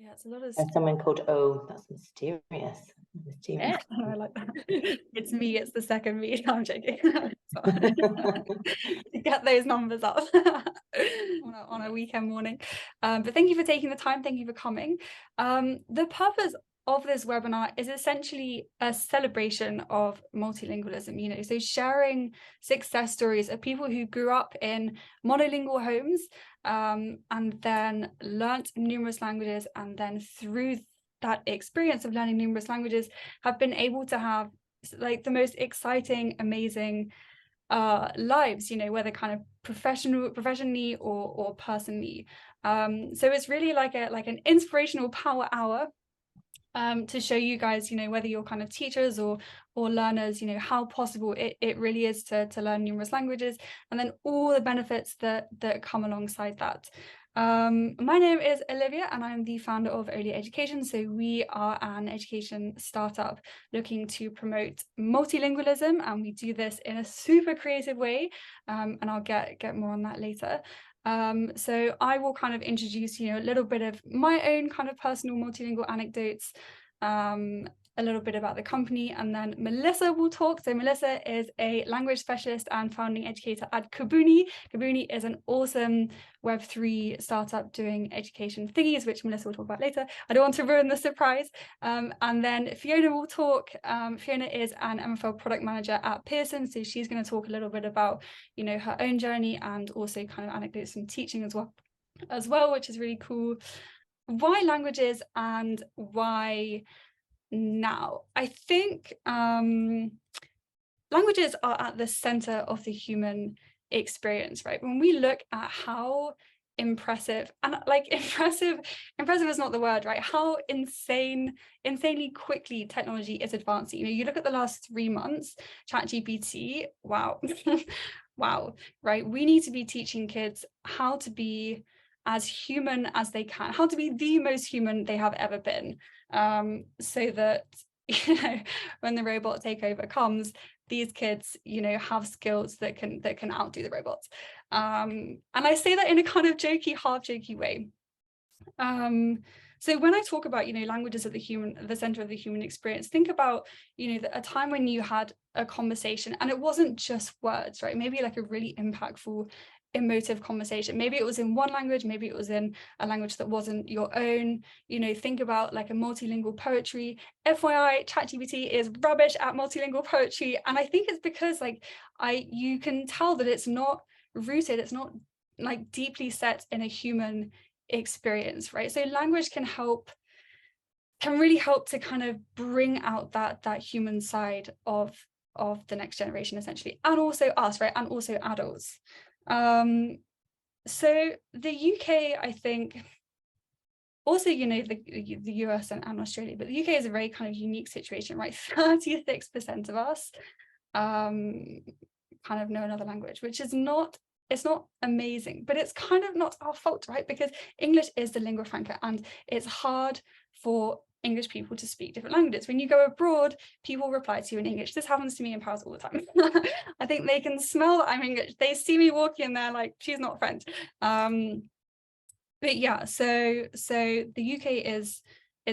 Yeah, it's a lot of. There's someone called that's mysterious. Yeah, I like that. It's me. It's the second me. I'm joking. Get those numbers up on a weekend morning. But thank you for taking the time. Thank you for coming. The purpose of this webinar is essentially a celebration of multilingualism, so sharing success stories of people who grew up in monolingual homes, and then learnt numerous languages, and then through that experience of learning numerous languages have been able to have like the most exciting, amazing lives, whether kind of professionally or personally. So it's really like an inspirational power hour to show you guys, whether you're kind of teachers or learners, how possible it really is to learn numerous languages, and then all the benefits that come alongside that. My name is Olivia, and I'm the founder of Olea Education. So we are an education startup looking to promote multilingualism, and we do this in a super creative way, and I'll get more on that later. So I will kind of introduce, a little bit of my own kind of personal multilingual anecdotes, a little bit about the company, and then Melissa will talk. So Melissa is a language specialist and founding educator at Kabuni. Kabuni is an awesome Web3 startup doing education thingies, which Melissa will talk about later. I don't want to ruin the surprise. And then Fiona will talk. Fiona is an MFL Product Manager at Pearson. So she's going to talk a little bit about, her own journey, and also kind of anecdotes from teaching as well, which is really cool. Why languages and why now? I think languages are at the center of the human experience, right? When we look at how impressive, and like impressive is not the word, right? How insanely quickly technology is advancing. You look at the last 3 months, ChatGPT, wow. Wow, right? We need to be teaching kids how to be as human as they can, how to be the most human they have ever been, so that when the robot takeover comes, these kids have skills that can outdo the robots, and I say that in a kind of half jokey way. So when I talk about languages at the center of the human experience, think about a time when you had a conversation and it wasn't just words, right? Maybe like a really impactful, emotive conversation. Maybe it was in one language, maybe it was in a language that wasn't your own. Think about like a multilingual poetry. FYI, ChatGPT is rubbish at multilingual poetry, and I think it's because you can tell that it's not rooted, it's not like deeply set in a human experience, right? So language can really help to kind of bring out that human side of the next generation, essentially, and also us, right? And also adults. So the UK, I think, also, the US and Australia, but the UK is a very kind of unique situation, right? 36% of us kind of know another language, which is it's not amazing, but it's kind of not our fault, right? Because English is the lingua franca, and it's hard for English people to speak different languages. When you go abroad, people reply to you in English. This happens to me in Paris all the time. I think they can smell that I'm English. They see me walking and they're like, she's not French. But yeah, so the UK is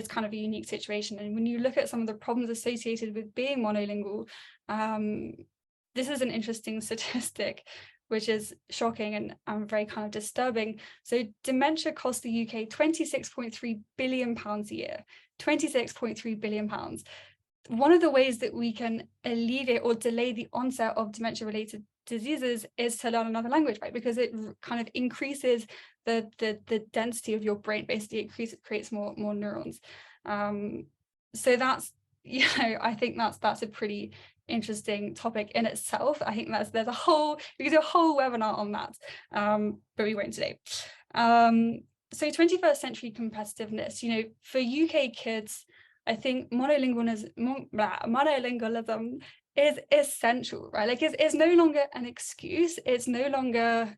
kind of a unique situation. And when you look at some of the problems associated with being monolingual, this is an interesting statistic, which is shocking and very kind of disturbing. So dementia costs the UK £26.3 billion a year, £26.3 billion. One of the ways that we can alleviate or delay the onset of dementia-related diseases is to learn another language, right? Because it kind of increases the density of your brain. Basically, it creates more neurons. So that's, I think that's a pretty interesting topic in itself. I think we could do a whole webinar on that, but we won't today. So 21st century competitiveness, for UK kids, I think monolingualism is essential, right? Like it's no longer an excuse. It's no longer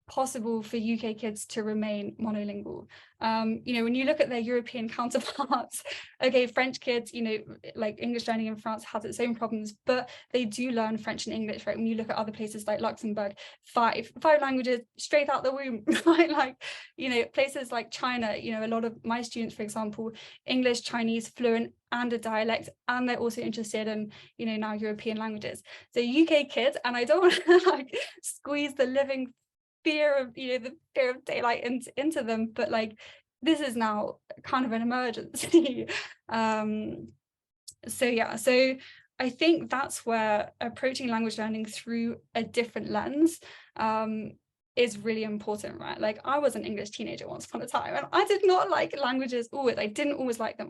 possible for UK kids to remain monolingual. You know, when you look at their European counterparts, okay, French kids, you know, like English learning in France has its own problems, but they do learn French and English, right? When you look at other places like Luxembourg, five languages straight out the womb, right? Like, you know, places like China, you know, a lot of my students, for example, English, Chinese, fluent, and a dialect, and they're also interested in, you know, now European languages. So UK kids, and I don't want to like squeeze the living fear of, you know, the fear of daylight into them, but like this is now kind of an emergency. So yeah, so I think that's where approaching language learning through a different lens is really important, right? Like I was an English teenager once upon a time, and I did not like languages always. I didn't always like them.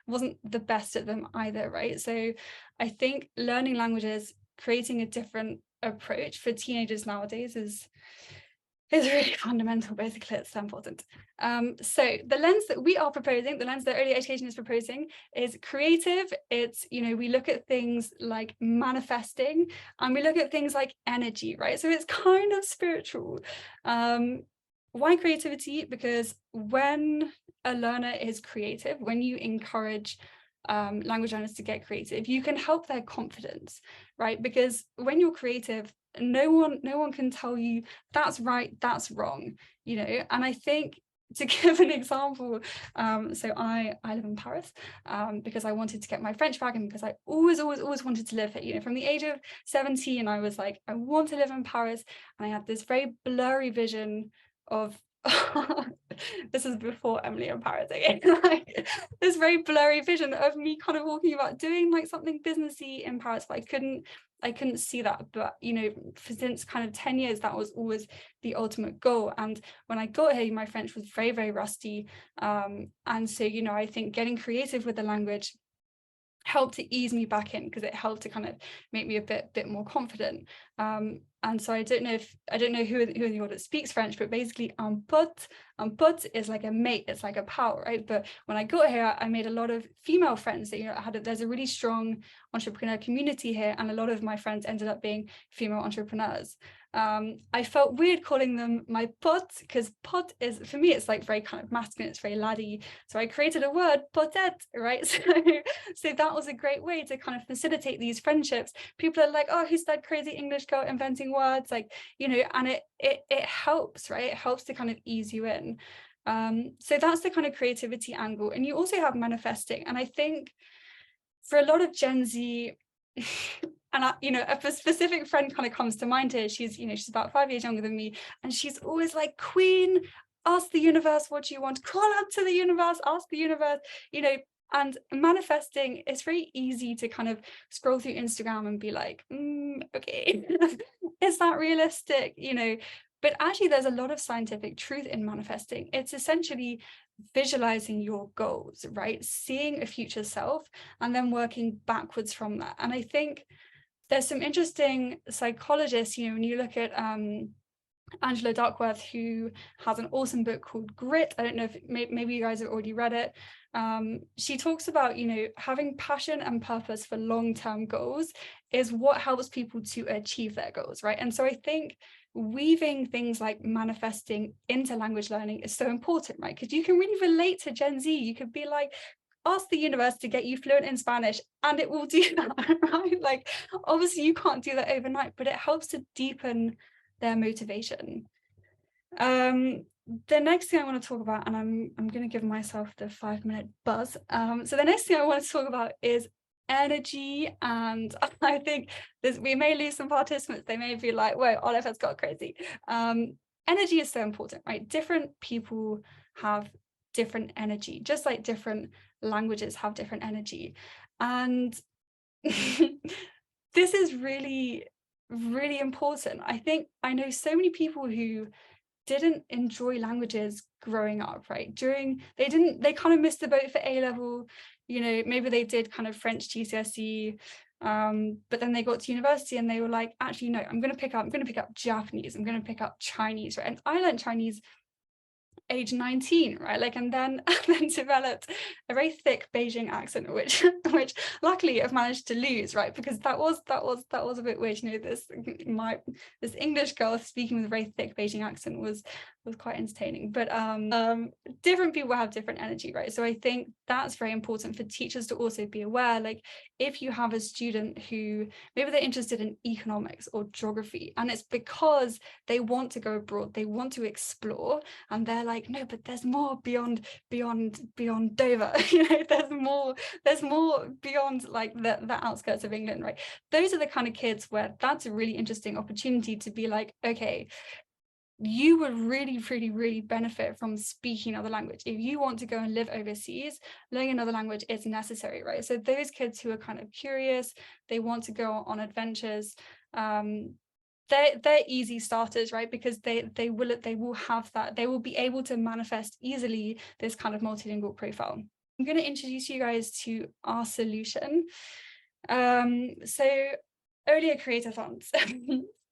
Wasn't the best at them either, right? So I think learning languages, creating a different approach for teenagers nowadays is really fundamental. Basically, it's so important. So the lens that we are proposing, the lens that Olea Education is proposing, is creative. It's, you know, we look at things like manifesting, and we look at things like energy, right? So it's kind of spiritual. Why creativity? Because when a learner is creative, when you encourage language learners to get creative, you can help their confidence, right? Because when you're creative, no one can tell you that's right, that's wrong, you know. And I think, to give an example, so I live in Paris because I wanted to get my French back, and because I always wanted to live here, you know. From the age of 17, I was like, I want to live in Paris, and I had this very blurry vision of this is before Emily in Paris again, like this very blurry vision of me kind of walking about doing like something businessy in Paris, but I couldn't see that. But, you know, since kind of 10 years, that was always the ultimate goal. And when I got here, my French was very, very rusty. And so, you know, I think getting creative with the language helped to ease me back in, because it helped to kind of make me a bit more confident. And so I don't know who in the audience speaks French, but basically pote is like a mate, it's like a pal, right? But when I got here, I made a lot of female friends that, you know, there's a really strong entrepreneur community here, and a lot of my friends ended up being female entrepreneurs. I felt weird calling them my pote, because pote is, for me, it's like very kind of masculine, it's very laddie. So I created a word, potette, right? So that was a great way to kind of facilitate these friendships. People are like, oh, who's that crazy English girl inventing words? Like, you know, and it helps, right? It helps to kind of ease you in. So that's the kind of creativity angle. And you also have manifesting. And I think for a lot of Gen Z, and you know, a specific friend kind of comes to mind here. She's, you know, she's about 5 years younger than me, and she's always like, Queen, ask the universe what you want, call up to the universe, ask the universe, you know. And manifesting, it's very easy to kind of scroll through Instagram and be like, okay, is that realistic, you know? But actually, there's a lot of scientific truth in manifesting. It's essentially visualizing your goals, right? Seeing a future self and then working backwards from that. And I think there's some interesting psychologists, you know, when you look at Angela Duckworth, who has an awesome book called Grit. I don't know if maybe you guys have already read it. She talks about, you know, having passion and purpose for long-term goals is what helps people to achieve their goals, right? And so I think weaving things like manifesting into language learning is so important, right? Because you can really relate to Gen Z. You could be like, ask the universe to get you fluent in Spanish, and it will do that, right? Like, obviously you can't do that overnight, but it helps to deepen their motivation. The next thing I want to talk about, and I'm going to give myself the 5-minute buzz. So the next thing I want to talk about is energy. And I think we may lose some participants. They may be like, whoa, Oliver's got crazy. Energy is so important, right? Different people have different energy, just like different languages have different energy. And this is really, really important. I think I know so many people who didn't enjoy languages growing up, right? They kind of missed the boat for A-level, you know, maybe they did kind of French GCSE, but then they got to university and they were like, actually, no, I'm going to pick up Japanese, I'm going to pick up Chinese, right? And I learned Chinese age 19, right? Like, and then developed a very thick Beijing accent, which luckily I've managed to lose, right? Because that was a bit weird. You know, this English girl speaking with a very thick Beijing accent was quite entertaining. But different people have different energy, right? So I think that's very important for teachers to also be aware. Like, if you have a student who maybe they're interested in economics or geography, and it's because they want to go abroad, they want to explore, and they're like, no, but there's more beyond Dover. You know, there's more beyond like the outskirts of England, right? Those are the kind of kids where that's a really interesting opportunity to be like, okay, you would really benefit from speaking another language. If you want to go and live overseas, learning another language is necessary, right? So those kids who are kind of curious, they want to go on adventures, they're easy starters, right? Because they will have that, they will be able to manifest easily this kind of multilingual profile. I'm going to introduce you guys to our solution. So Olea Creator-thons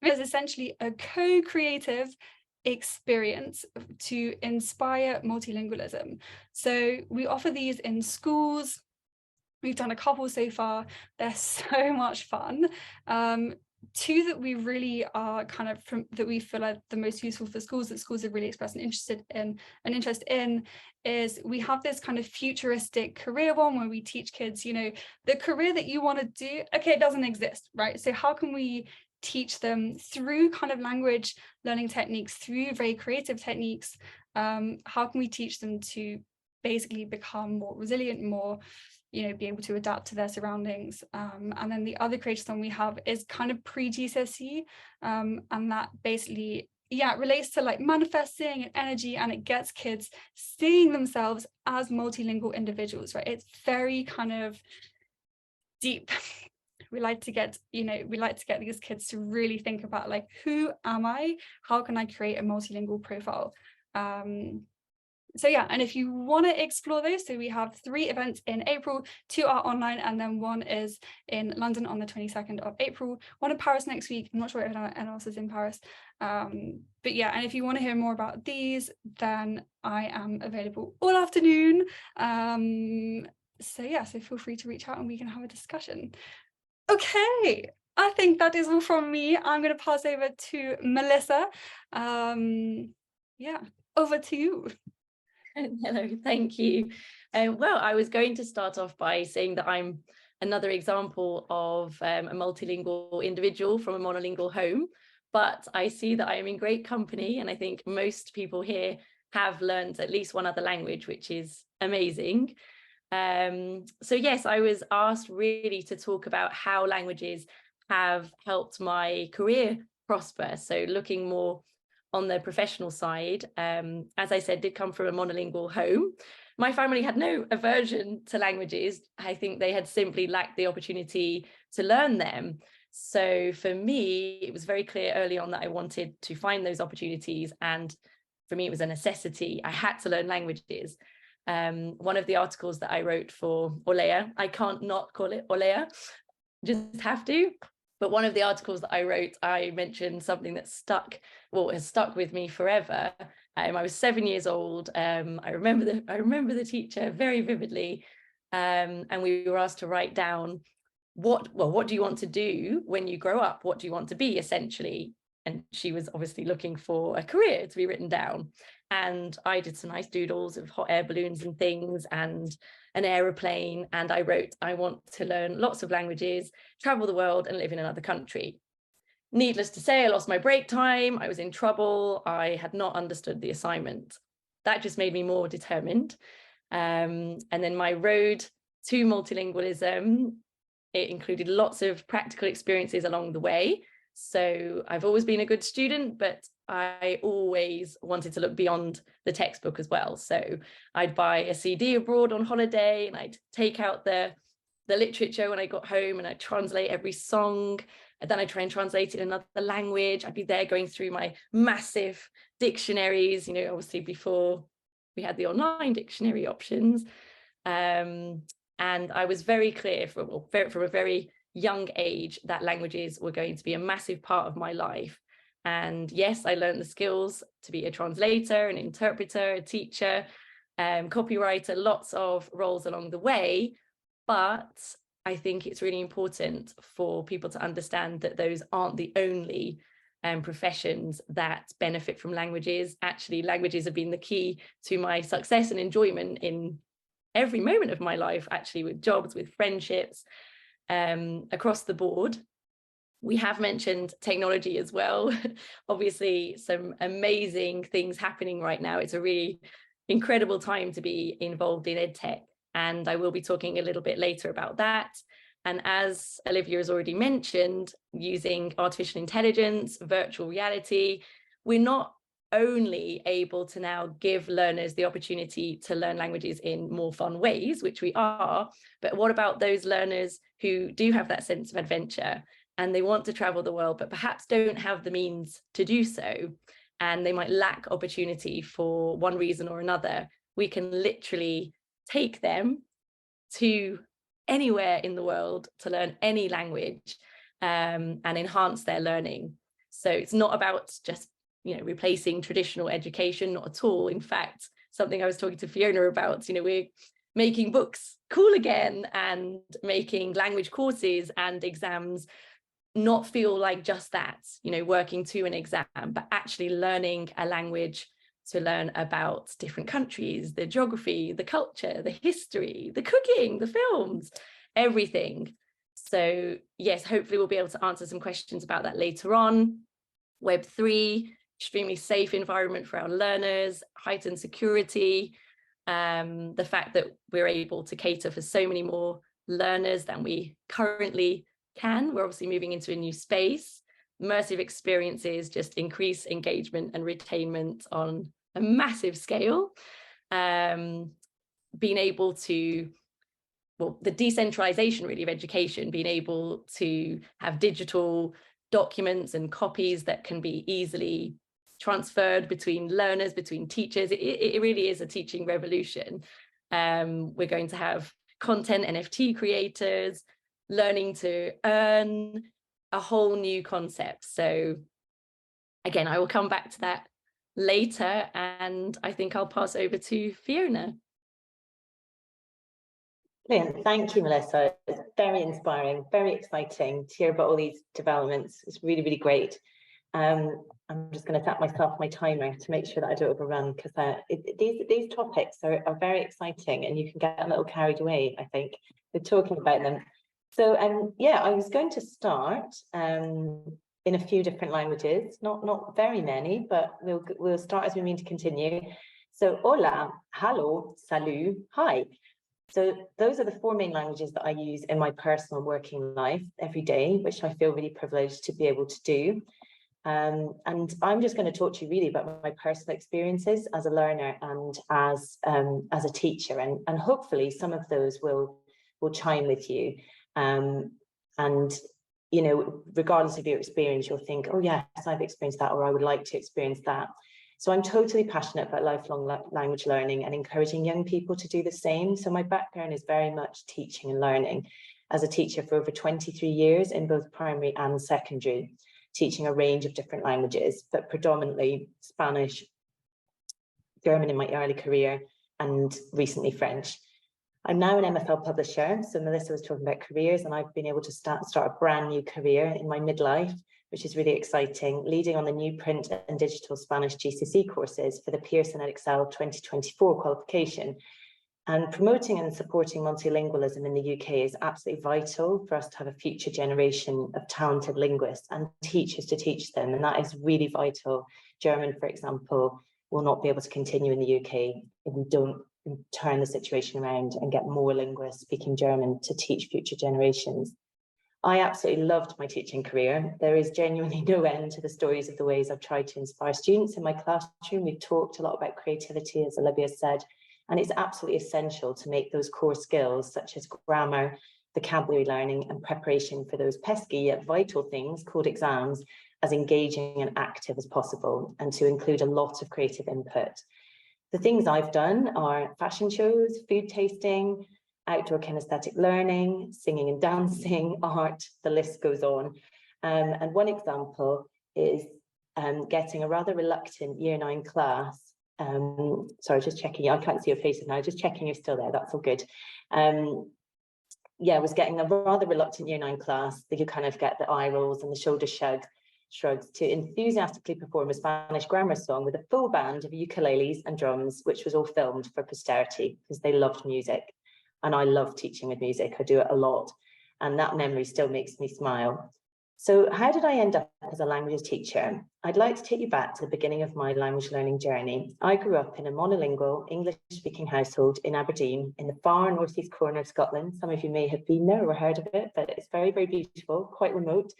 is essentially a co-creative experience to inspire multilingualism. So we offer these in schools. We've done a couple so far. They're so much fun. Two that we really are kind of that we feel are the most useful for schools, that schools are really expressed an interest in, is we have this kind of futuristic career one where we teach kids, you know, the career that you want to do, okay, it doesn't exist, right? So how can we teach them through kind of language learning techniques, through very creative techniques? How can we teach them to basically become more resilient, more, you know, be able to adapt to their surroundings? And then the other creator-thon we have is kind of pre-GCSE, and that basically, yeah, it relates to like manifesting and energy, and it gets kids seeing themselves as multilingual individuals, right? It's very kind of deep. We like to get these kids to really think about, like, who am I? How can I create a multilingual profile? So yeah, and if you want to explore those, so we have 3 events in April, 2 are online, and then 1 is in London on the 22nd of April, 1 in Paris next week. I'm not sure if anyone else is in Paris. But yeah, and if you want to hear more about these, then I am available all afternoon. So yeah, so feel free to reach out and we can have a discussion. Okay, I think that is all from me. I'm going to pass over to Melissa. Yeah, over to you. Hello, thank you. Well, I was going to start off by saying that I'm another example of a multilingual individual from a monolingual home, but I see that I am in great company, and I think most people here have learned at least one other language, which is amazing. So yes, I was asked really to talk about how languages have helped my career prosper. So looking more on the professional side, as I said, did come from a monolingual home. My family had no aversion to languages. I think they had simply lacked the opportunity to learn them. So for me, it was very clear early on that I wanted to find those opportunities. And for me, it was a necessity. I had to learn languages. One of the articles that I wrote for Olea, I can't not call it Olea, just have to. But one of the articles that I wrote, I mentioned something that has stuck with me forever. I was 7 years old. I remember the teacher very vividly, and we were asked to write down what do you want to do when you grow up? What do you want to be, essentially? And she was obviously looking for a career to be written down. And I did some nice doodles of hot air balloons and things and an aeroplane. And I wrote, I want to learn lots of languages, travel the world and live in another country. Needless to say, I lost my break time. I was in trouble. I had not understood the assignment. That just made me more determined. And then my road to multilingualism, it included lots of practical experiences along the way. So I've always been a good student, but I always wanted to look beyond the textbook as well. So I'd buy a CD abroad on holiday, and I'd take out the literature when I got home, and I'd translate every song, and then I'd try and translate it in another language. I'd be there going through my massive dictionaries, you know, obviously before we had the online dictionary options. And I was very clear from a very young age that languages were going to be a massive part of my life. And yes, I learned the skills to be a translator, an interpreter, a teacher, copywriter, lots of roles along the way. But I think it's really important for people to understand that those aren't the only professions that benefit from languages. Actually, languages have been the key to my success and enjoyment in every moment of my life, actually, with jobs, with friendships, across the board. We have mentioned technology as well. Obviously, some amazing things happening right now. It's a really incredible time to be involved in EdTech, and I will be talking a little bit later about that. And as Olivia has already mentioned, using artificial intelligence, virtual reality, we're not only able to now give learners the opportunity to learn languages in more fun ways, which we are, but what about those learners who do have that sense of adventure and they want to travel the world, but perhaps don't have the means to do so, and they might lack opportunity for one reason or another? We can literally take them to anywhere in the world to learn any language, and enhance their learning. So it's not about just replacing traditional education, not at all. In fact, something I was talking to Fiona about, we're making books cool again and making language courses and exams not feel like just that, working to an exam, but actually learning a language to learn about different countries, the geography, the culture, the history, the cooking, the films, everything. So yes, hopefully we'll be able to answer some questions about that later on. Web3, extremely safe environment for our learners, heightened security, the fact that we're able to cater for so many more learners than we currently can. We're obviously moving into a new space. Immersive experiences just increase engagement and retainment on a massive scale. Being able to, the decentralization really of education, being able to have digital documents and copies that can be easily transferred between learners, between teachers. It really is a teaching revolution. We're going to have content NFT creators, learning to earn, a whole new concept. So again, I will come back to that later, and I think I'll pass over to Fiona. Brilliant. Thank you, Melissa. It's very inspiring, very exciting to hear about all these developments. It's really, really great. I'm just going to set myself my timer to make sure that I don't overrun, because these topics are very exciting, and you can get a little carried away, I think, with talking about them. So yeah, I was going to start in a few different languages, not very many, but we'll start as we mean to continue. So hola, hello, salut, hi. So those are the 4 main languages that I use in my personal working life every day, which I feel really privileged to be able to do. And I'm just going to talk to you really about my personal experiences as a learner and as a teacher, and hopefully some of those will chime with you. And regardless of your experience, you'll think, oh yes, I've experienced that, or I would like to experience that. So I'm totally passionate about lifelong language learning and encouraging young people to do the same. So my background is very much teaching and learning, as a teacher for over 23 years in both primary and secondary, teaching a range of different languages, but predominantly Spanish, German in my early career, and recently French. I'm now an MFL publisher. So Melissa was talking about careers, and I've been able to start a brand new career in my midlife, which is really exciting, leading on the new print and digital Spanish GCSE courses for the Pearson Edexcel 2024 qualification. And promoting and supporting multilingualism in the UK is absolutely vital for us to have a future generation of talented linguists and teachers to teach them. And that is really vital. German, for example, will not be able to continue in the UK if we don't turn the situation around and get more linguists speaking German to teach future generations. I absolutely loved my teaching career. There is genuinely no end to the stories of the ways I've tried to inspire students in my classroom. We've talked a lot about creativity, as Olivia said, and it's absolutely essential to make those core skills such as grammar, vocabulary learning, and preparation for those pesky yet vital things called exams as engaging and active as possible, and to include a lot of creative input. The things I've done are fashion shows, food tasting, outdoor kinesthetic learning, singing and dancing, art, the list goes on. And one example is getting a rather reluctant year 9 class. Sorry, just checking. I can't see your faces now. Just checking you're still there. That's all good. Yeah, I was getting a rather reluctant year 9 class that you kind of get the eye rolls and the shoulder shrugs to enthusiastically perform a Spanish grammar song with a full band of ukuleles and drums, which was all filmed for posterity because they loved music. And I love teaching with music. I do it a lot. And that memory still makes me smile. So how did I end up as a languages teacher? I'd like to take you back to the beginning of my language learning journey. I grew up in a monolingual English-speaking household in Aberdeen, in the far northeast corner of Scotland. Some of you may have been there or heard of it, but it's very, very beautiful, quite remote.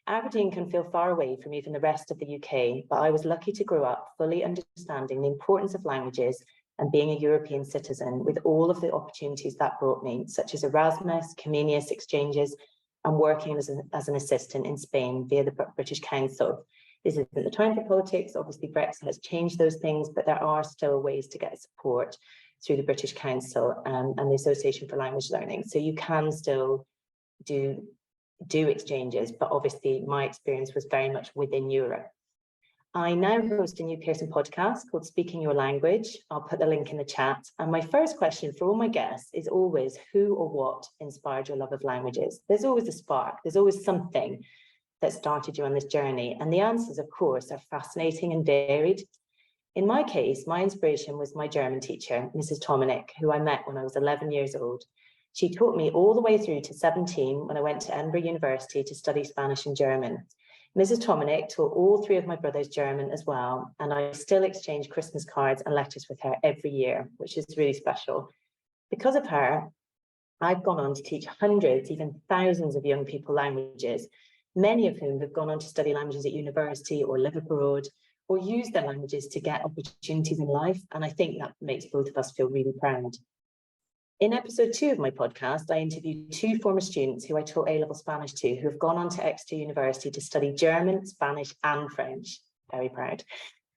Aberdeen can feel far away from even the rest of the UK, but I was lucky to grow up fully understanding the importance of languages and being a European citizen with all of the opportunities that brought me, such as Erasmus, Comenius exchanges, and working as an assistant in Spain via the British Council. This isn't the time for politics. Obviously, Brexit has changed those things, but there are still ways to get support through the British Council and the Association for Language Learning. So you can still do exchanges, but obviously my experience was very much within Europe. I now host a new Pearson podcast called Speaking Your Language. I'll put the link in the chat. And my first question for all my guests is always who or what inspired your love of languages? There's always a spark. There's always something that started you on this journey. And the answers, of course, are fascinating and varied. In my case, my inspiration was my German teacher, Mrs. Tominik, who I met when I was 11 years old. She taught me all the way through to 17 when I went to Edinburgh University to study Spanish and German. Mrs. Tominik taught all 3 of my brothers German as well, and I still exchange Christmas cards and letters with her every year, which is really special. Because of her, I've gone on to teach hundreds, even thousands of young people languages, many of whom have gone on to study languages at university or live abroad, or use their languages to get opportunities in life, and I think that makes both of us feel really proud. In episode 2 of my podcast, I interviewed 2 former students who I taught A-level Spanish to, who have gone on to Exeter University to study German, Spanish, and French. Very proud.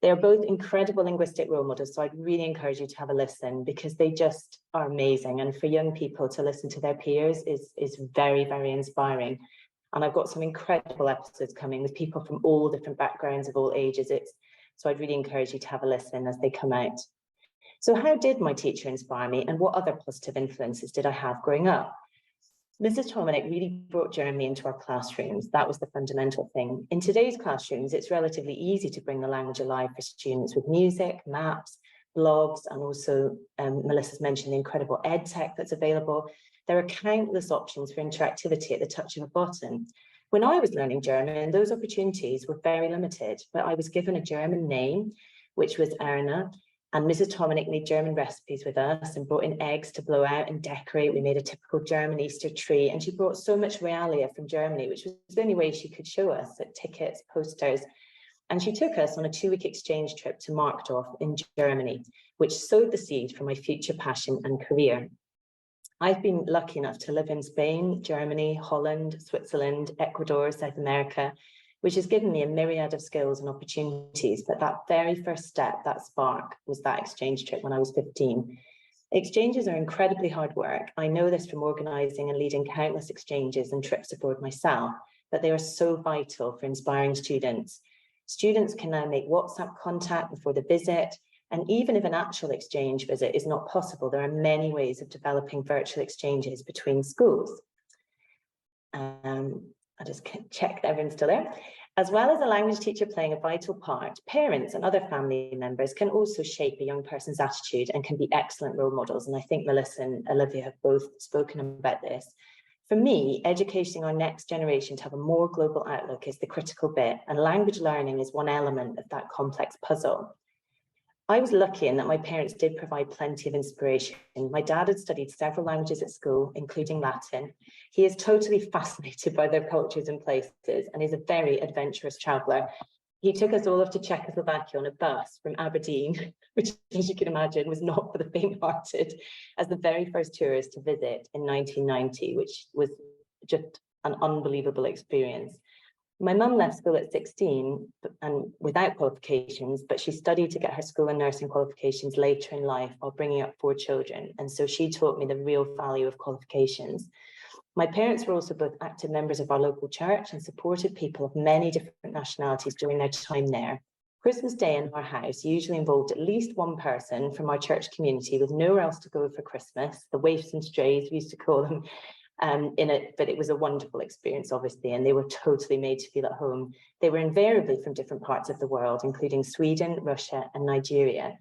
They are both incredible linguistic role models, so I'd really encourage you to have a listen because they just are amazing. And for young people to listen to their peers is very, very inspiring. And I've got some incredible episodes coming with people from all different backgrounds of all ages. So I'd really encourage you to have a listen as they come out. So how did my teacher inspire me and what other positive influences did I have growing up? Mrs. Tominik really brought Germany into our classrooms. That was the fundamental thing. In today's classrooms, it's relatively easy to bring the language alive for students with music, maps, blogs, and also Melissa's mentioned the incredible ed tech that's available. There are countless options for interactivity at the touch of a button. When I was learning German, those opportunities were very limited, but I was given a German name, which was Erna. And Mrs. Tominik made German recipes with us and brought in eggs to blow out and decorate. We made a typical German Easter tree, and she brought so much realia from Germany, which was the only way she could show us, at tickets, posters. And she took us on a 2-week exchange trip to Markdorf in Germany, which sowed the seed for my future passion and career. I've been lucky enough to live in Spain, Germany, Holland, Switzerland, Ecuador, South America, which has given me a myriad of skills and opportunities. But that very first step, that spark, was that exchange trip when I was 15. Exchanges are incredibly hard work. I know this from organising and leading countless exchanges and trips abroad myself, but they are so vital for inspiring students. Students can now make WhatsApp contact before the visit, and even if an actual exchange visit is not possible, there are many ways of developing virtual exchanges between schools. I'll just check that everyone's still there. As well as a language teacher playing a vital part, parents and other family members can also shape a young person's attitude and can be excellent role models. And I think Melissa and Olivia have both spoken about this. For me, educating our next generation to have a more global outlook is the critical bit, and language learning is one element of that complex puzzle. I was lucky in that my parents did provide plenty of inspiration. My dad had studied several languages at school, including Latin. He is totally fascinated by their cultures and places and is a very adventurous traveller. He took us all off to Czechoslovakia on a bus from Aberdeen, which, as you can imagine, was not for the faint-hearted, as the very first tourist to visit in 1990, which was just an unbelievable experience. My mum left school at 16 and without qualifications, but she studied to get her school and nursing qualifications later in life while bringing up 4 children. And so she taught me the real value of qualifications. My parents were also both active members of our local church and supported people of many different nationalities during their time there. Christmas Day in our house usually involved at least one person from our church community with nowhere else to go for Christmas, the waifs and strays we used to call them, but it was a wonderful experience, obviously, and they were totally made to feel at home. They were invariably from different parts of the world, including Sweden, Russia, and Nigeria.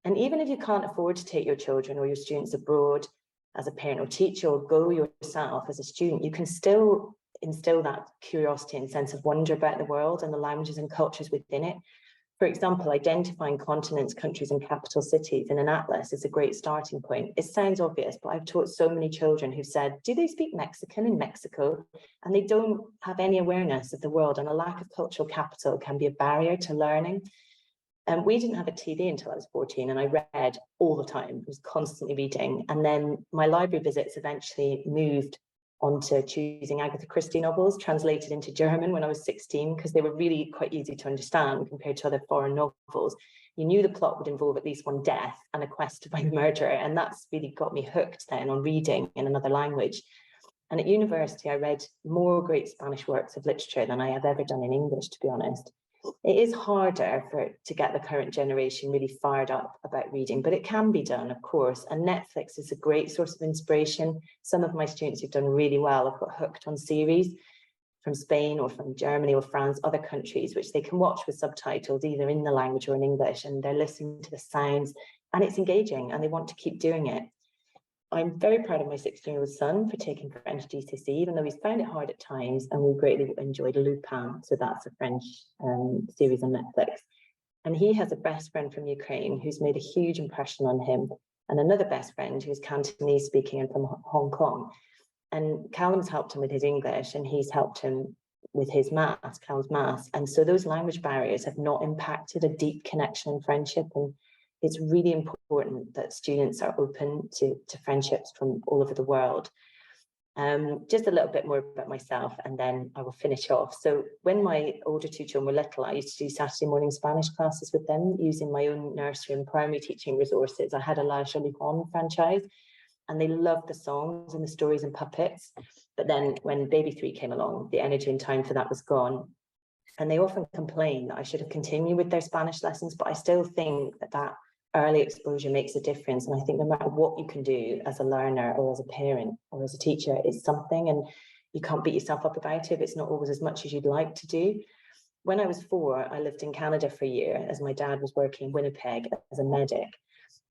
And even if you can't afford to take your children or your students abroad as a parent or teacher, or go yourself as a student, you can still instill that curiosity and sense of wonder about the world and the languages and cultures within it. For example, identifying continents, countries, and capital cities in an atlas is a great starting point. It sounds obvious, but I've taught so many children who've said, do they speak Mexican in Mexico? And they don't have any awareness of the world, and a lack of cultural capital can be a barrier to learning. And we didn't have a TV until I was 14, and I read all the time. I was constantly reading. And then my library visits eventually moved onto choosing Agatha Christie novels translated into German when I was 16, because they were really quite easy to understand compared to other foreign novels. You knew the plot would involve at least one death and a quest to find the murderer, and that's really got me hooked then on reading in another language. And at university, I read more great Spanish works of literature than I have ever done in English, to be honest. It is harder to get the current generation really fired up about reading, but it can be done, of course. And Netflix is a great source of inspiration. Some of my students who've done really well have got hooked on series from Spain or from Germany or France, other countries, which they can watch with subtitles either in the language or in English, and they're listening to the sounds, and it's engaging and they want to keep doing it. I'm very proud of my 16-year-old son for taking French GCSE, even though he's found it hard at times, and we greatly enjoyed Lupin. So that's a French series on Netflix. And he has a best friend from Ukraine who's made a huge impression on him, and another best friend who's Cantonese speaking and from Hong Kong. And Callum's helped him with his English, and he's helped him with his maths, Callum's maths. And so those language barriers have not impacted a deep connection and friendship. And it's really important that students are open to friendships from all over the world. Just a little bit more about myself, and then I will finish off. So when my older two children were little, I used to do Saturday morning Spanish classes with them using my own nursery and primary teaching resources. I had a La Jolie Juan franchise, and they loved the songs and the stories and puppets. But then when baby 3 came along, the energy and time for that was gone. And they often complain that I should have continued with their Spanish lessons, but I still think that early exposure makes a difference. And I think no matter what you can do as a learner or as a parent or as a teacher, it's something, and you can't beat yourself up about it. It's not always as much as you'd like to do. When I was 4, I lived in Canada for a year as my dad was working in Winnipeg as a medic.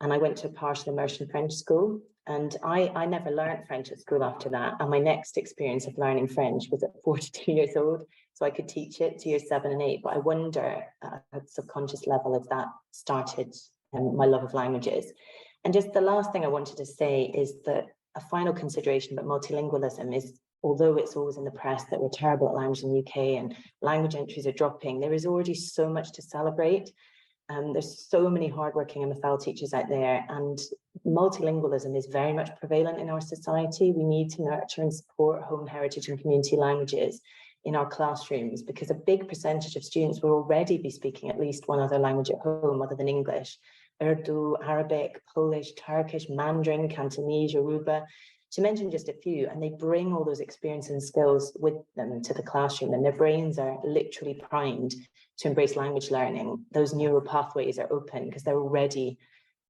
And I went to a partial immersion French school, and I never learned French at school after that. And my next experience of learning French was at 42 years old. So I could teach it to years 7 and 8, but I wonder at a subconscious level if that started my love of languages. And just the last thing I wanted to say is that a final consideration about multilingualism is, although it's always in the press that we're terrible at language in the UK and language entries are dropping, there is already so much to celebrate. There's so many hardworking MFL teachers out there, and multilingualism is very much prevalent in our society. We need to nurture and support home heritage and community languages in our classrooms, because a big percentage of students will already be speaking at least one other language at home other than English. Urdu, Arabic, Polish, Turkish, Mandarin, Cantonese, Yoruba, to mention just a few, and they bring all those experiences and skills with them to the classroom, and their brains are literally primed to embrace language learning. Those neural pathways are open because they're already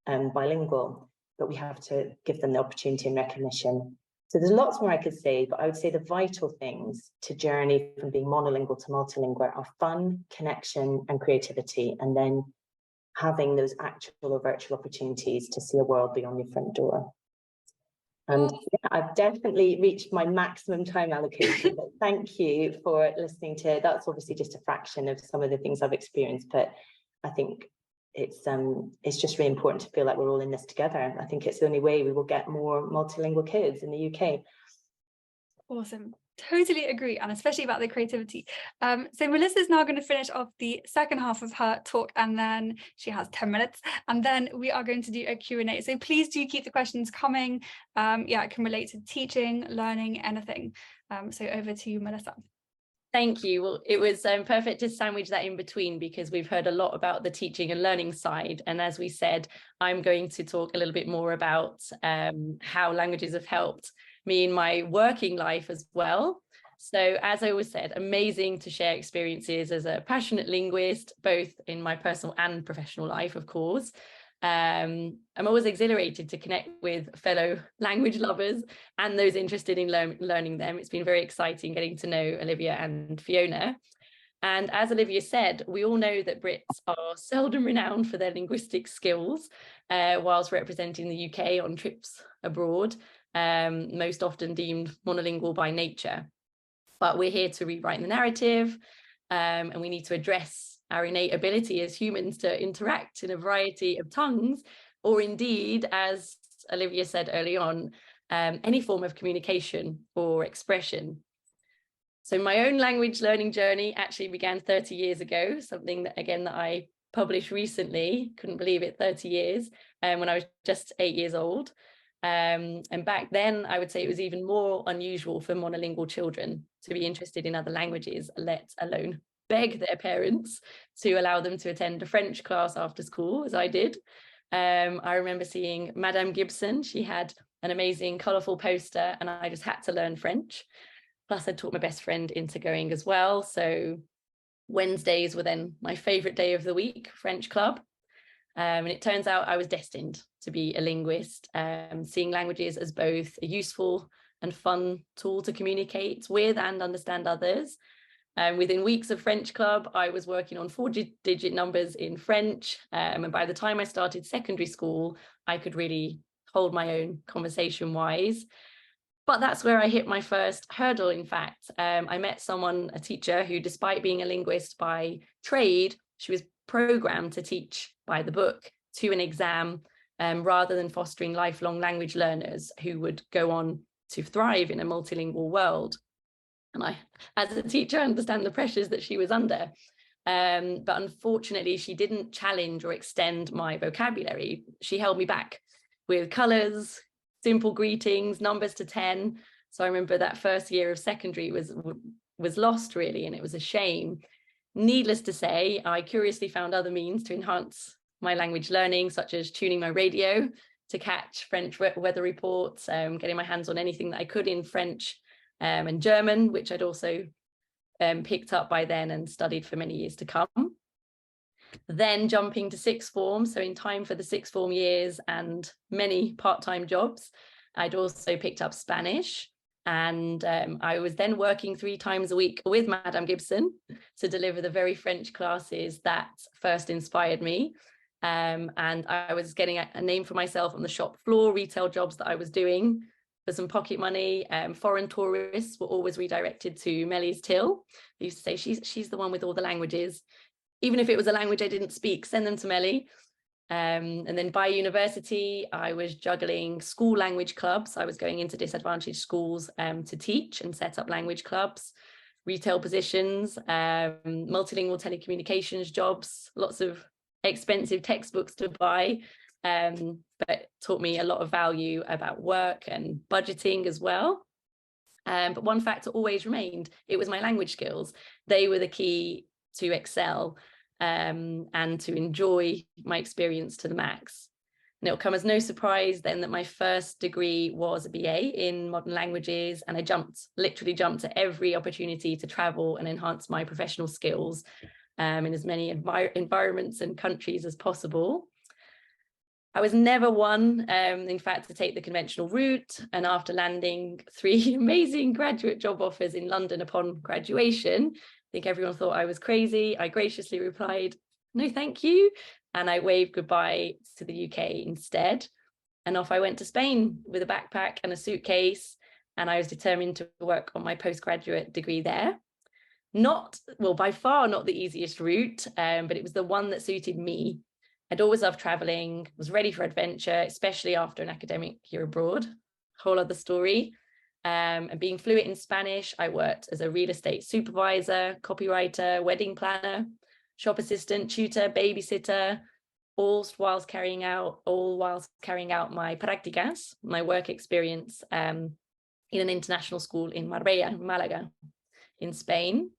bilingual, but we have to give them the opportunity and recognition. So there's lots more I could say, but I would say the vital things to journey from being monolingual to multilingual are fun, connection, and creativity, and then having those actual or virtual opportunities to see a world beyond your front door. And yeah, I've definitely reached my maximum time allocation, but thank you for listening to, that's obviously just a fraction of some of the things I've experienced, but I think it's just really important to feel like we're all in this together. I think it's the only way we will get more multilingual kids in the UK. Awesome. Totally agree, and especially about the creativity. So Melissa's now going to finish off the second half of her talk, and then she has 10 minutes, and then we are going to do a Q&A. So please do keep the questions coming. Yeah, it can relate to teaching, learning, anything. So over to you, Melissa. Thank you. Well, it was perfect to sandwich that in between, because we've heard a lot about the teaching and learning side. And as we said, I'm going to talk a little bit more about how languages have helped me in my working life as well. So as I always said, amazing to share experiences as a passionate linguist, both in my personal and professional life, of course. I'm always exhilarated to connect with fellow language lovers and those interested in learning them. It's been very exciting getting to know Olivia and Fiona. And as Olivia said, we all know that Brits are seldom renowned for their linguistic skills, whilst representing the UK on trips abroad, most often deemed monolingual by nature. But we're here to rewrite the narrative, and we need to address our innate ability as humans to interact in a variety of tongues, or indeed, as Olivia said early on, any form of communication or expression. So my own language learning journey actually began 30 years ago, something that, again, that I published recently, couldn't believe it, 30 years, when I was just 8 years old. And back then, I would say it was even more unusual for monolingual children to be interested in other languages, let alone beg their parents to allow them to attend a French class after school, as I did. I remember seeing Madame Gibson. She had an amazing, colourful poster, and I just had to learn French. Plus, I taught my best friend into going as well. So Wednesdays were then my favourite day of the week, French club. And it turns out I was destined to be a linguist, seeing languages as both a useful and fun tool to communicate with and understand others. Within weeks of French club, I was working on 4-digit numbers in French. And by the time I started secondary school, I could really hold my own conversation-wise. But that's where I hit my first hurdle, in fact. I met someone, a teacher, who, despite being a linguist by trade, she was programmed to teach by the book to an exam, rather than fostering lifelong language learners who would go on to thrive in a multilingual world. And I, as a teacher, understand the pressures that she was under. But unfortunately, she didn't challenge or extend my vocabulary. She held me back with colours, simple greetings, numbers to 10. So I remember that first year of secondary was lost, really, and it was a shame. Needless to say, I curiously found other means to enhance my language learning, such as tuning my radio to catch French weather reports, getting my hands on anything that I could in French and German, which I'd also picked up by then and studied for many years to come. Then jumping to sixth form, so in time for the sixth form years and many part-time jobs, I'd also picked up Spanish. And I was then working 3 times a week with Madame Gibson to deliver the very French classes that first inspired me. And I was getting a name for myself on the shop floor, retail jobs that I was doing for some pocket money. Foreign tourists were always redirected to Mellie's till. They used to say, she's the one with all the languages. Even if it was a language I didn't speak, send them to Mellie. And then by university, I was juggling school language clubs. I was going into disadvantaged schools to teach and set up language clubs, retail positions, multilingual telecommunications jobs, lots of expensive textbooks to buy, but taught me a lot of value about work and budgeting as well. But one factor always remained. It was my language skills. They were the key to excel and to enjoy my experience to the max. And it'll come as no surprise then that my first degree was a BA in modern languages, and I literally jumped at every opportunity to travel and enhance my professional skills in as many environments and countries as possible. I was never one, in fact, to take the conventional route, and after landing 3 amazing graduate job offers in London upon graduation, I think everyone thought I was crazy. I graciously replied, no, thank you. And I waved goodbye to the UK instead. And off I went to Spain with a backpack and a suitcase. And I was determined to work on my postgraduate degree there. By far not the easiest route, but it was the one that suited me. I'd always loved traveling, was ready for adventure, especially after an academic year abroad. Whole other story. And being fluent in Spanish, I worked as a real estate supervisor, copywriter, wedding planner, shop assistant, tutor, babysitter, all whilst carrying out my prácticas, my work experience in an international school in Marbella, Malaga, in Spain.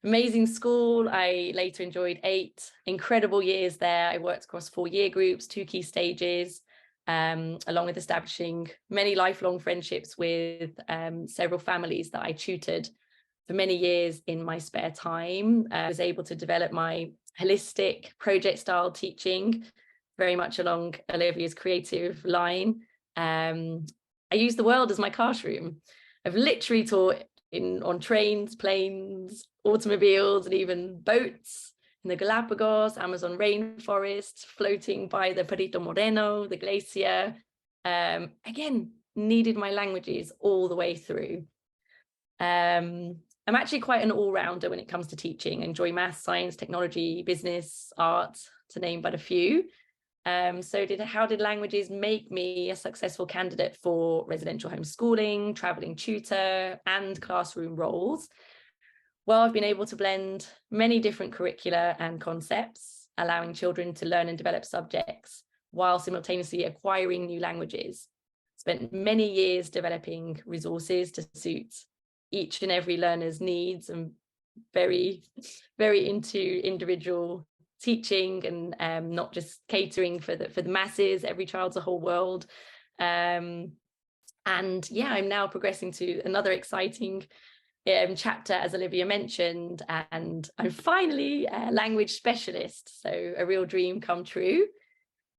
Amazing school. I later enjoyed 8 incredible years there. I worked across 4 year groups, 2 key stages. along with establishing many lifelong friendships with several families that I tutored for many years in my spare time. I was able to develop my holistic project style teaching, very much along Olivia's creative line. I use the world as my classroom. I've literally taught on trains, planes, automobiles, and even boats in the Galapagos, Amazon rainforest, floating by the Perito Moreno, the glacier. Again, needed my languages all the way through. I'm actually quite an all-rounder when it comes to teaching. I enjoy maths, science, technology, business, art, to name but a few. How did languages make me a successful candidate for residential homeschooling, traveling tutor, and classroom roles? Well, I've been able to blend many different curricula and concepts, allowing children to learn and develop subjects while simultaneously acquiring new languages. Spent many years developing resources to suit each and every learner's needs, and very, very into individual teaching and not just catering for the masses. Every child's a whole world. And yeah, I'm now progressing to another exciting chapter, as Olivia mentioned, and I'm finally a language specialist, so a real dream come true.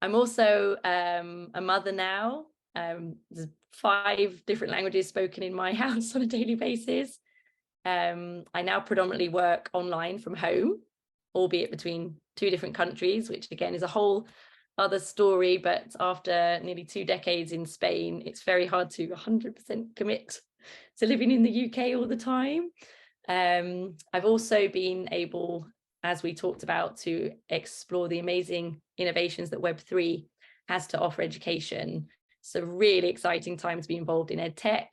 I'm also a mother now. There's 5 different languages spoken in my house on a daily basis. I now predominantly work online from home, albeit between 2 different countries, which again is a whole other story. But after nearly 2 decades in Spain, it's very hard to 100% commit to living in the UK all the time. I've also been able, as we talked about, to explore the amazing innovations that Web3 has to offer education. It's a really exciting time to be involved in EdTech.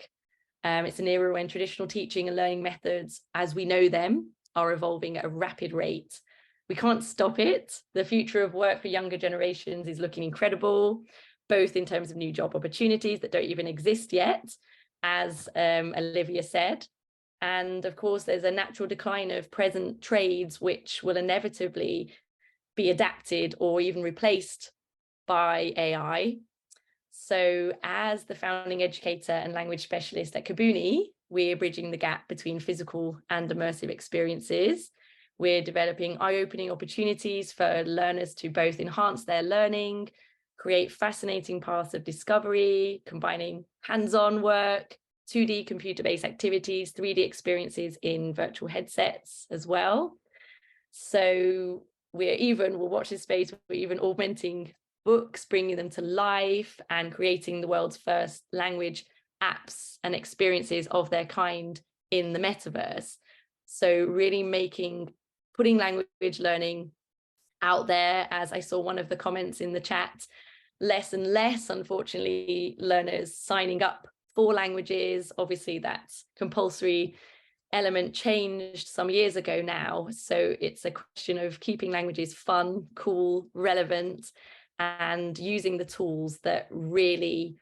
It's an era when traditional teaching and learning methods, as we know them, are evolving at a rapid rate. We can't stop it. The future of work for younger generations is looking incredible, both in terms of new job opportunities that don't even exist yet, as Olivia said. And of course, there's a natural decline of present trades, which will inevitably be adapted or even replaced by AI. So as the founding educator and language specialist at Kabuni, we're bridging the gap between physical and immersive experiences. We're developing eye-opening opportunities for learners to both enhance their learning, create fascinating paths of discovery, combining hands-on work, 2D computer-based activities, 3D experiences in virtual headsets as well. So we'll watch this space, we're even augmenting books, bringing them to life, and creating the world's first language apps and experiences of their kind in the metaverse. So really putting language learning out there. As I saw one of the comments in the chat, less and less, unfortunately, learners signing up for languages. Obviously, that's compulsory element changed some years ago now. So it's a question of keeping languages fun, cool, relevant, and using the tools that really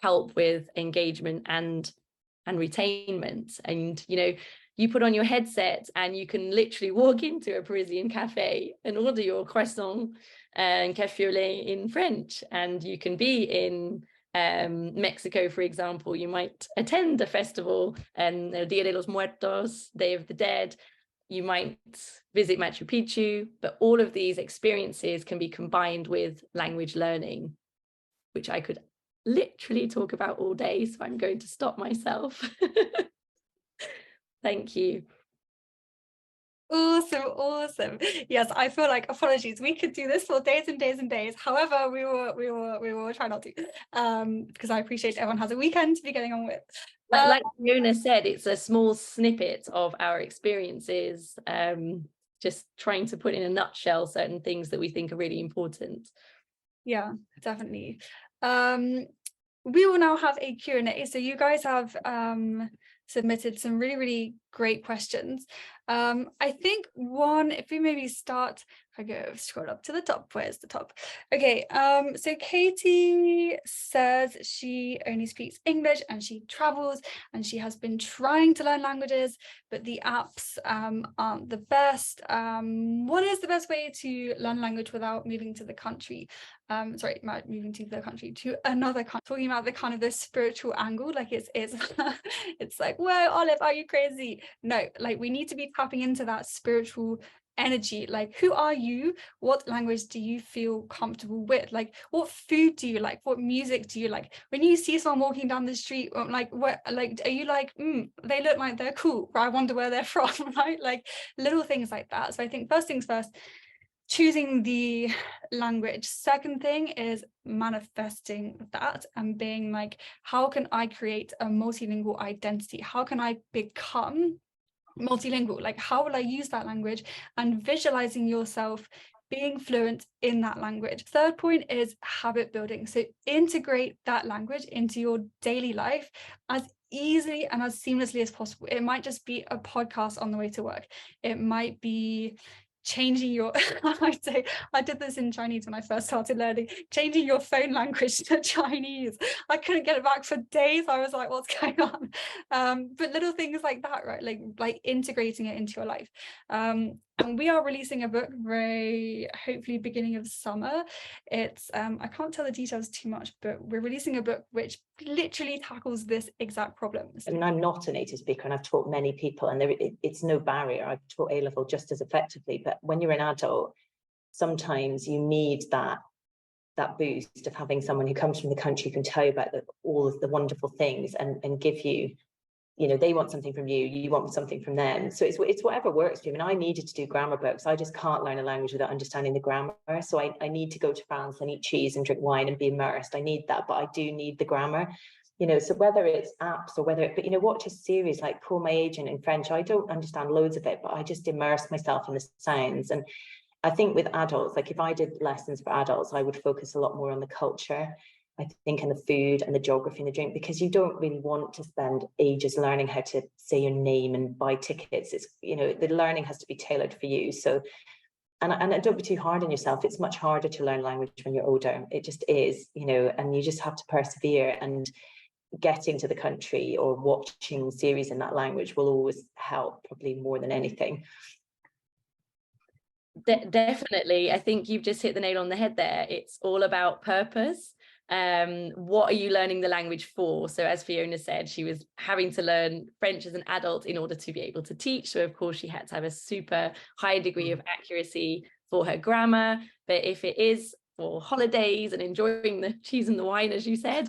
help with engagement and retainment. And you put on your headset and you can literally walk into a Parisian cafe and order your croissant and café au lait in French, and you can be in Mexico, for example. You might attend a festival and Dia de los Muertos, Day of the Dead. You might visit Machu Picchu, but all of these experiences can be combined with language learning, which I could literally talk about all day, so I'm going to stop myself. Thank you. Awesome. Yes, I feel like, apologies, we could do this for days and days and days. However, we will try not to, because I appreciate everyone has a weekend to be getting on with. Like Fiona said, it's a small snippet of our experiences, just trying to put in a nutshell certain things that we think are really important. Yeah, definitely. We will now have a Q&A. So you guys have submitted some really, really great questions. I think one, if we maybe start, I go scroll up to the top. Where's the top? Okay, so Katie says she only speaks English and she travels and she has been trying to learn languages, but the apps aren't the best. What is the best way to learn language without moving to the country? Moving to the country, to another country, talking about the kind of this spiritual angle, like it's it's like, whoa, Olive, are you crazy? No, like we need to be tapping into that spiritual energy. Like, who are you? What language do you feel comfortable with? Like, what food do you like? What music do you like? When you see someone walking down the street, like, what, like, are you like, they look like they're cool, I wonder where they're from, right? Like little things like that. So I think first things first, choosing the language. Second thing is manifesting that and being like, how can I create a multilingual identity? How can I become multilingual? Like, how will I use that language? And visualizing yourself being fluent in that language. Third point is habit building. So integrate that language into your daily life as easily and as seamlessly as possible. It might just be a podcast on the way to work. It might be changing your I did this in Chinese when I first started learning, changing your phone language to Chinese. I couldn't get it back for days. I was like, what's going on? But little things like that, right? Like integrating it into your life. And we are releasing a book very hopefully beginning of summer. It's I can't tell the details too much, but we're releasing a book which literally tackles this exact problem. I mean, I'm not a native speaker and I've taught many people, and it's no barrier. I've taught A-level just as effectively, but when you're an adult, sometimes you need that boost of having someone who comes from the country who can tell you about all of the wonderful things and give you, you know, they want something from you, you want something from them. So it's whatever works for you. I mean, I needed to do grammar books. I just can't learn a language without understanding the grammar. So I need to go to France and eat cheese and drink wine and be immersed. I need that, but I do need the grammar. You know, so whether it's apps or but you know, watch a series like Call My Agent in French. I don't understand loads of it, but I just immerse myself in the sounds. And I think with adults, like if I did lessons for adults, I would focus a lot more on the culture, I think, and the food and the geography and the drink, because you don't really want to spend ages learning how to say your name and buy tickets. It's, you know, the learning has to be tailored for you. So, and don't be too hard on yourself. It's much harder to learn language when you're older. It just is, you know, and you just have to persevere, and getting to the country or watching series in that language will always help, probably more than anything. Definitely. I think you've just hit the nail on the head there. It's all about purpose. What are you learning the language for? So as Fiona said, she was having to learn French as an adult in order to be able to teach. So of course she had to have a super high degree of accuracy for her grammar. But if it is for holidays and enjoying the cheese and the wine, as you said,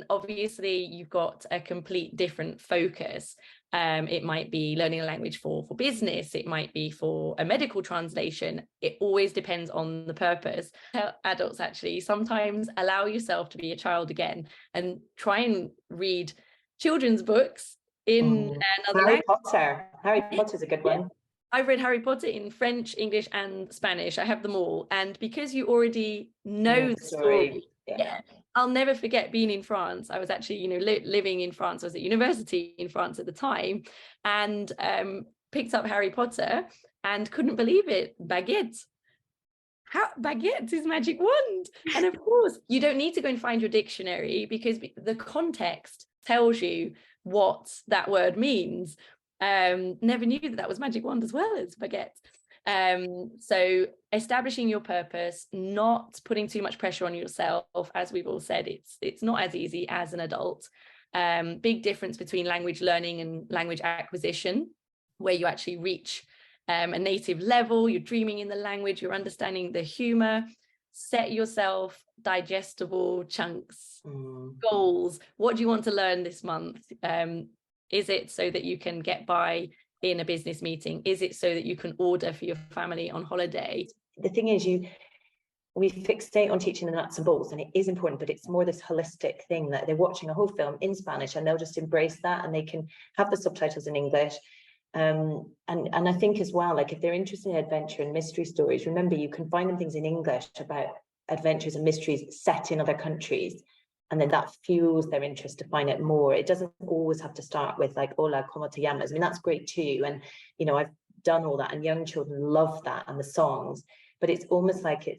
obviously you've got a complete different focus. It might be learning a language for business, it might be for a medical translation. It always depends on the purpose. Adults, actually, sometimes allow yourself to be a child again and try and read children's books in another Harry language. Potter. Harry Potter's a good one. I've read Harry Potter in French, English and Spanish. I have them all, and because you already know the story. Yeah, I'll never forget being in France. I was actually, you know, living in France. I was at university in France at the time, and picked up Harry Potter and couldn't believe it. Baguette. Baguette is magic wand. And of course, you don't need to go and find your dictionary, because the context tells you what that word means. Never knew that was magic wand as well as baguette. So establishing your purpose, not putting too much pressure on yourself. As we've all said, it's not as easy as an adult. Big difference between language learning and language acquisition, where you actually reach a native level, you're dreaming in the language, you're understanding the humor. Set yourself digestible chunks, goals. What do you want to learn this month? Is it so that you can get by in a business meeting? Is it so that you can order for your family on holiday? The thing is, we fixate on teaching the nuts and bolts, and it is important, but it's more this holistic thing that they're watching a whole film in Spanish and they'll just embrace that, and they can have the subtitles in English. And I think as well, like if they're interested in adventure and mystery stories, remember you can find them things in English about adventures and mysteries set in other countries. And then that fuels their interest to find out more. It doesn't always have to start with like, hola, ¿cómo te llamas? I mean, that's great too. And, you know, I've done all that and young children love that and the songs, but it's almost like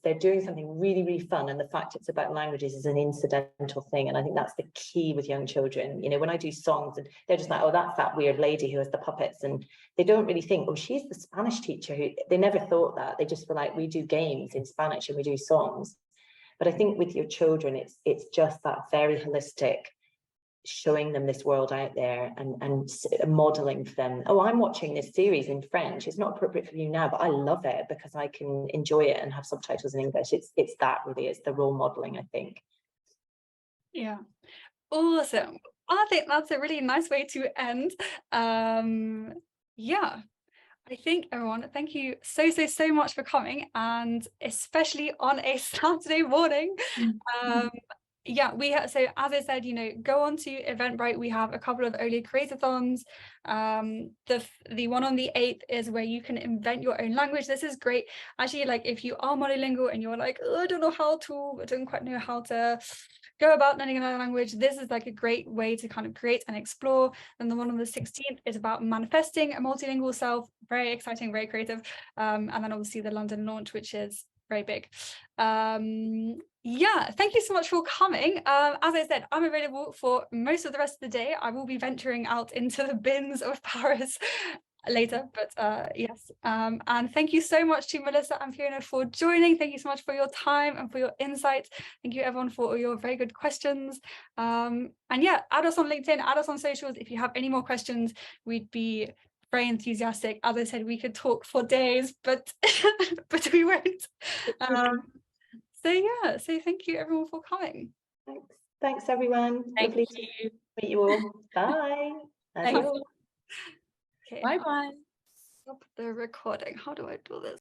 they're doing something really, really fun. And the fact it's about languages is an incidental thing. And I think that's the key with young children. You know, when I do songs and they're just like, oh, that's that weird lady who has the puppets. And they don't really think, oh, she's the Spanish teacher who, they never thought that. They just feel like, we do games in Spanish and we do songs. But I think with your children, it's just that very holistic, showing them this world out there and modeling for them. Oh, I'm watching this series in French. It's not appropriate for you now, but I love it because I can enjoy it and have subtitles in English. It's that really, it's the role modeling, I think. Yeah, awesome. I think that's a really nice way to end. Yeah. I think everyone, thank you so much for coming, and especially on a Saturday morning. Yeah, so as I said, you know, go on to Eventbrite. We have a couple of Olea Creatorthons. The one on the 8th is where you can invent your own language. This is great. Actually, like if you are monolingual and you're like, oh, I don't quite know how to go about learning another language, this is like a great way to kind of create and explore. And the one on the 16th is about manifesting a multilingual self. Very exciting, very creative. And then obviously the London launch, which is very big. Yeah, thank you so much for coming. As I said, I'm available for most of the rest of the day. I will be venturing out into the bins of Paris later, but yes, and thank you so much to Melissa and Fiona for joining. Thank you so much for your time and for your insights. Thank you everyone for all your very good questions. And yeah, add us on LinkedIn, add us on socials if you have any more questions. We'd be very enthusiastic. As I said, we could talk for days, but but we won't. So yeah, so thank you everyone for coming. Thanks everyone. Thank Lovely you. to meet you all. Bye. Thanks. Okay, Bye bye. stop the recording. How do I do this?